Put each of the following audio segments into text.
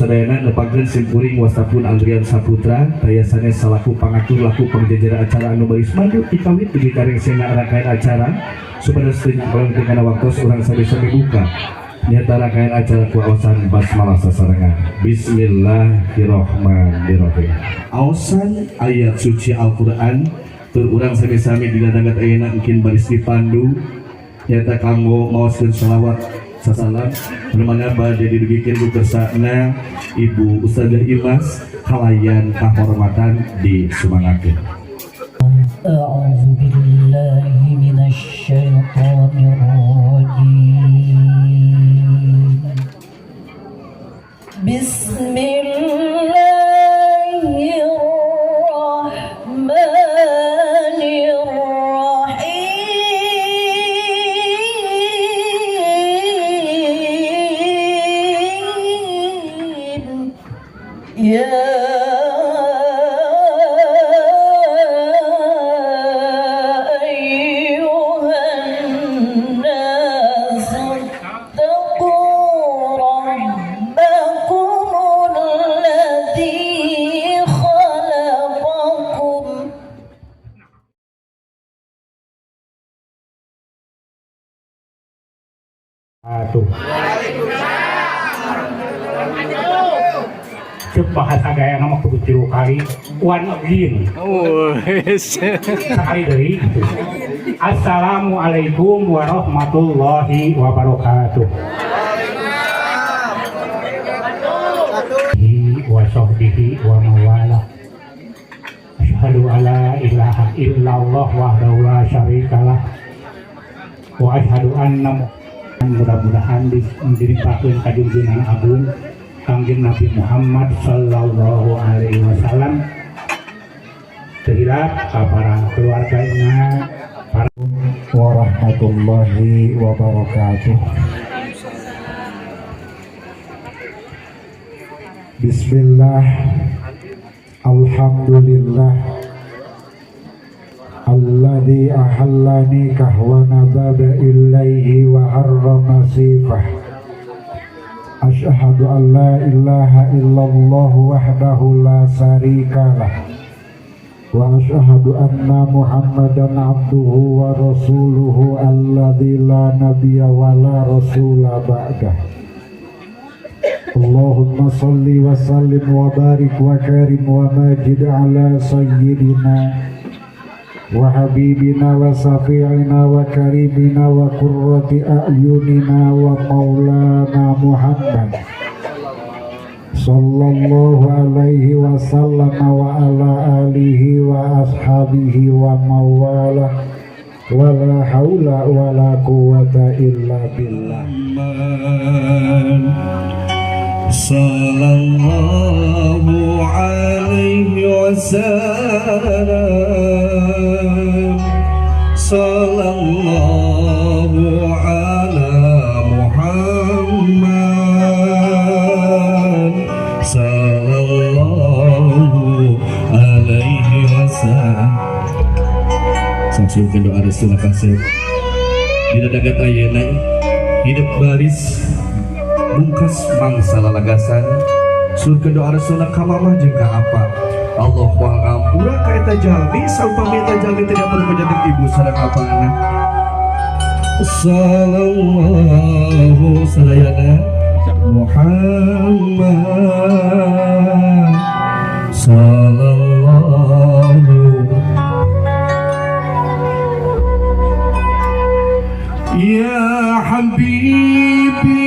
sadayana nepangkeun simkuring wastapun Andrian Saputra biasanya salaku pangatur laku pangjajar acara anu baris madu dikawit di kareng sena rakain acara supaya sering kana waktu urang sabisa dibuka nyata rakain acara kuaosan basmalah sasarengan. Bismillahirrahmanirrahim. Aosan ayat suci Al-Qur'an tur urang sami-sami dina dagat ayeuna mungkin baris dipandu nyata kanggo maoskeun shalawat sasalam mana bade dibikin ku kersana Ibu Ustazah Imas kalayan kahormatan di sumangakeun. A'udzu billahi minasy syaithanir rajim. Bismillahirrahmanirrahim. Ya cek bahasa gaya nama kudu 3 kali one again sekali deui gitu. Assalamualaikum warahmatullahi wabarakatuh. Wa sahbihi wa mawala. Asyhadu alla ilaha illallah wahdahu la syarikalah wa asyhadu anna mudah-mudahan diripakeun ka junjungan agung Kangjeng Nabi Muhammad sallallahu alaihi wasallam terhilap ka para keluarganya para warahmatullahi wabarakatuh. Bismillah, alhamdulillah alladzi ahallani kahwana baba ilaihi wa harrama sifah. Asyhadu an la ilaha illallah wahdahu la syarikalah wa asyhadu anna Muhammadan abduhu wa rasuluhu alladzi la nabiyya wa la rasula ba'dah. Allahumma salli wa sallim wa barik wa karim wa majid ala sayyidina wa habibina wa safi'ina wa karimina wa qurrati a'yunina wa maulana Muhammad sallallahu alaihi wa sallam wa ala alihi wa ashabihi wa mawala wa la hawla wa la quwwata illa billah. Sallallahu alaihi wasallam. Sallallahu ala Muhammad. Sallallahu alaihi wasallam. Sangsungkeun doa Rasulullah kasih. Dina dagat ayeuna hidup baris bungkas mangsa lalagasan surga doa Rasulullah kamamah jeung ka apa Allah wa ngampura ka eta jalmi saupami eta jalmi tidak perlu menjadi ibu sareng apana. Sallallahu sadayana Muhammad sallallahu ya habibi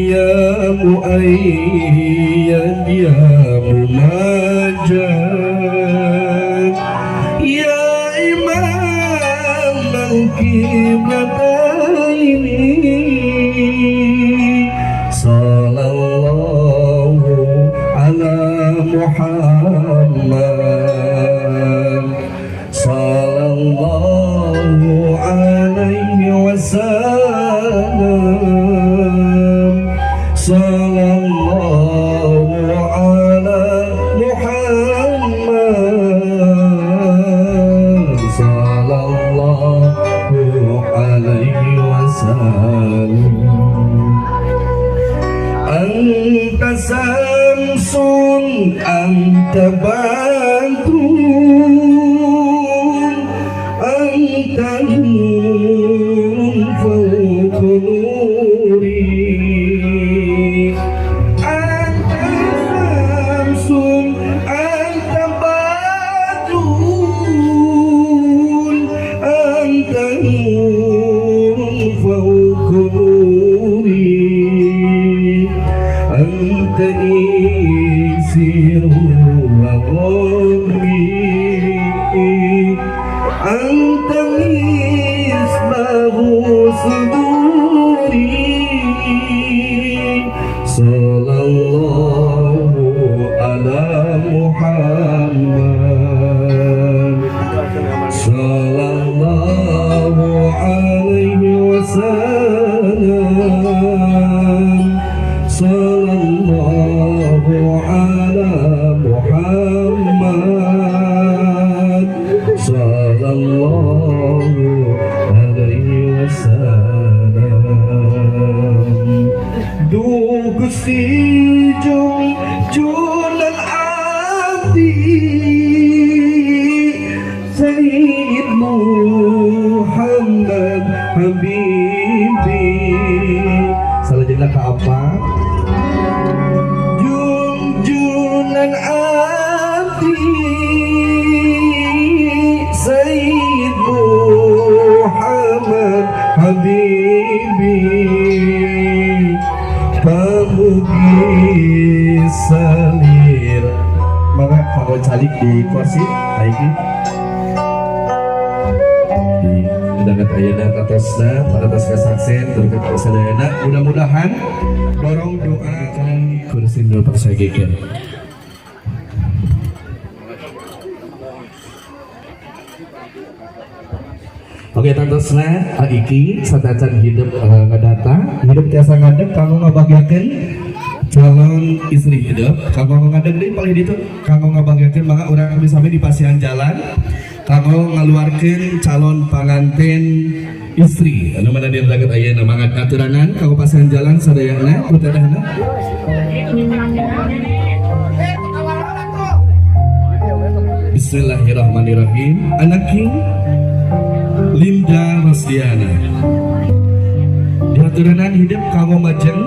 ya mu'ayyad ya mumajjad ya imam al-qiblataini sallallahu ala Muhammad sallallahu alaihi wasallam. Sallallahu ala Muhammad sallallahu alaihi wasallam. Anta samsun anta badrun anta nurun fawqa nuri. Anta samsun anta badrun anta nurun fawqa nuri. أنت إيسر وغمي أنت مصباح صدوري. صلى الله على محمد صلى الله عليه وسلم. Sallallahu ala Muhammad sallallahu alaihi wasallam. Du Gusti junan abdi Sayyid Muhammad Habibi. Salah jenak ke apa? Junjunan abdi Sayyid Muhammad Habibi. Pamugi salir maka kalau calik di kursi aiki di dekat ayana atasna pada atas kasaksen terkait kesadayana. Mudah-mudahan dorong doa kan kursi dulu persagikan. Oke tantosna aiki satacan hidup ngadata hidup tiasa ngadeg kamu ngabagiakeun calon istri hidup kamu ngadeg deui paling ditu kamu ngabagiakeun maka urang bisa di pasihan jalan kamu ngaluarkeun calon panganten istri anu mana dia daget ayeuna mangga aturangan kamu pasihan jalan sadayana kutadahna. Bismillahirrahmanirrahim. Anaki Linda Rosdiana di aturan hidup kamu majeng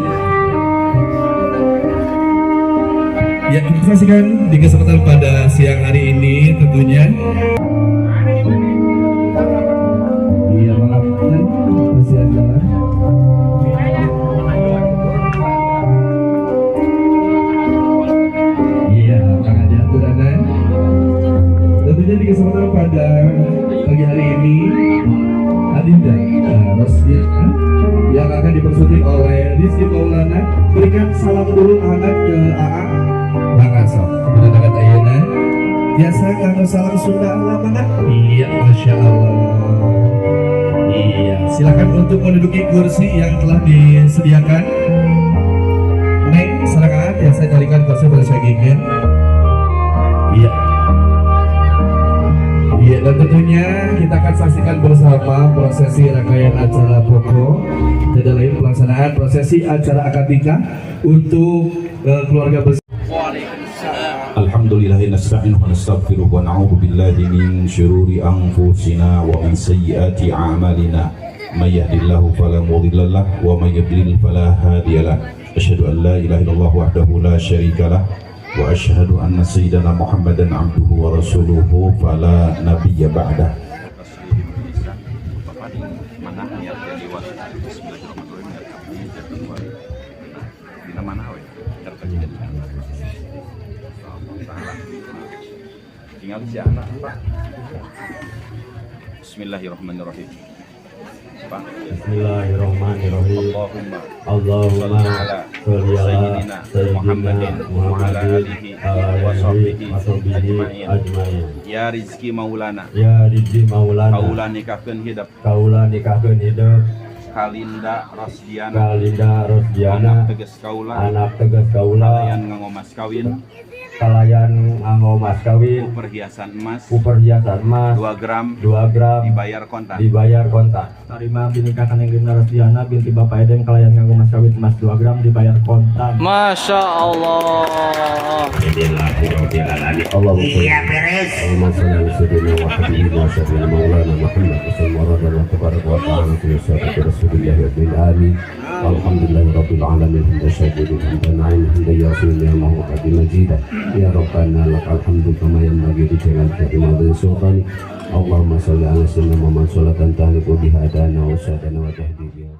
ya kita saksikan di kesempatan pada siang hari ini tentunya. Iya maafkan persiapan jalan. Iya ada aturan tentunya di kesempatan pada pagi hari ini Adinda Rosdiana yang akan dipersunting oleh Rizky Maulana. Berikan salam dulu hangat ke AA Bang Asok. Kita dekat ayana. Biasa kalau salam Sunda alamangan. Iya, masya Allah. Iya, silakan untuk menduduki kursi yang telah disediakan. Neng, silakan ya saya carikan kursi bersagikan. Iya. Iya, dan tentunya kita akan saksikan bersama prosesi rangkaian acara pokok tidak lain pelaksanaan prosesi acara akad-nikah untuk keluarga besar. Alhamdulillahi nasta'inu wa nastaghfiruh wa na'udzu billahi min syururi anfusina wa min sayyiati a'malina may yahdihillahu fala mudilla lahu wa may yudlil fala hadiya lahu. Asyhadu an la ilaha illallah wahdahu la syarika lahu wa asyhadu anna sayyidana Muhammadan abduhu wa rasuluhu fala nabiyya ba'dah. Tinggal si anak Pak. Bismillahirrahmanirrahim. Bismillahirrahmanirrahim. Allahumma Allahumma sholli ala sayyidina Muhammadin wa sahbihi ajmain. Ya rizki maulana, Ya Ridzi Maulana, kaula nikahkeun hidup kaula nikahkeun hidup Kalinda Rosdiana, Kalinda Rosdiana, anak tegas kaula, anak tegas kaula, kalian nganggo mas kawin, kalayan nganggo mas kawin, perhiasan emas ku perhiasan emas 2 gram 2 gram dibayar kontan. dibayar kontan. Tarima binikahkan yang Gina Rosdiana binti Bapak Edem kalayan nganggo mas kawin emas 2 gram dibayar kontan. Masya Allah. Iya beres. Allahumma sholli ala sayyidina wa habibina wa syafi'ina maulana Muhammad sallallahu tabaraka wa ta'ala fi sirati rasulillah wa bil ali. Alhamdulillahi rabbil alamin hamdan syakirin hamdan na'im hamdan yasin ya mahu qadi majidah ya rabbana lakal hamdu kama yanbaghi li jalali wa sultani. Allahumma sholli ala sayyidina Muhammad sholatan tahliqu biha adana wa sadana wa tahdi biha.